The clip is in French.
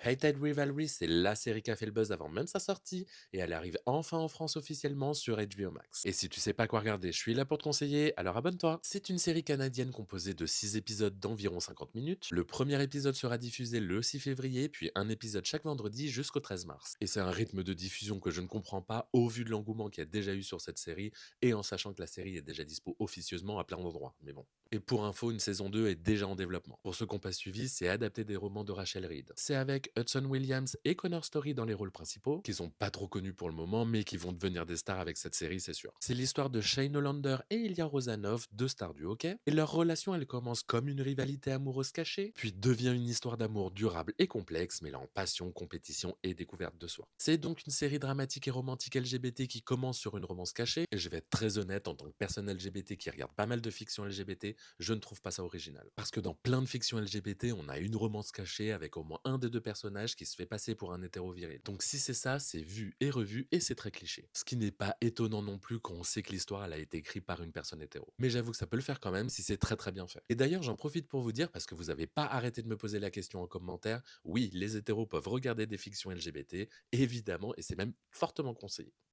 Hated Rivalry, c'est la série qui a fait le buzz avant même sa sortie, et elle arrive enfin en France officiellement sur HBO Max. Et si tu sais pas quoi regarder, je suis là pour te conseiller, alors abonne-toi. C'est une série canadienne composée de 6 épisodes d'environ 50 minutes. Le premier épisode sera diffusé le 6 février, puis un épisode chaque vendredi jusqu'au 13 mars. Et c'est un rythme de diffusion que je ne comprends pas au vu de l'engouement qu'il y a déjà eu sur cette série, et en sachant que la série est déjà dispo officieusement à plein d'endroits. Mais bon. Et pour info, une saison 2 est déjà en développement. Pour ceux qui n'ont pas suivi, c'est adapté des romans de Rachel Reed. C'est avec Hudson Williams et Connor Story dans les rôles principaux, qui sont pas trop connus pour le moment, mais qui vont devenir des stars avec cette série, c'est sûr. C'est l'histoire de Shane Hollander et Ilya Rosanov, deux stars du hockey, et leur relation, elle commence comme une rivalité amoureuse cachée, puis devient une histoire d'amour durable et complexe, mêlant passion, compétition et découverte de soi. C'est donc une série dramatique et romantique LGBT qui commence sur une romance cachée, et je vais être très honnête, en tant que personne LGBT qui regarde pas mal de fiction LGBT, je ne trouve pas ça original. Parce que dans plein de fictions LGBT, on a une romance cachée avec au moins un des deux personnages qui se fait passer pour un hétéro viril. Donc si c'est ça, c'est vu et revu et c'est très cliché. Ce qui n'est pas étonnant non plus quand on sait que l'histoire elle a été écrite par une personne hétéro. Mais j'avoue que ça peut le faire quand même si c'est très très bien fait. Et d'ailleurs, j'en profite pour vous dire, parce que vous avez pas arrêté de me poser la question en commentaire, oui, les hétéros peuvent regarder des fictions LGBT, évidemment, et c'est même fortement conseillé.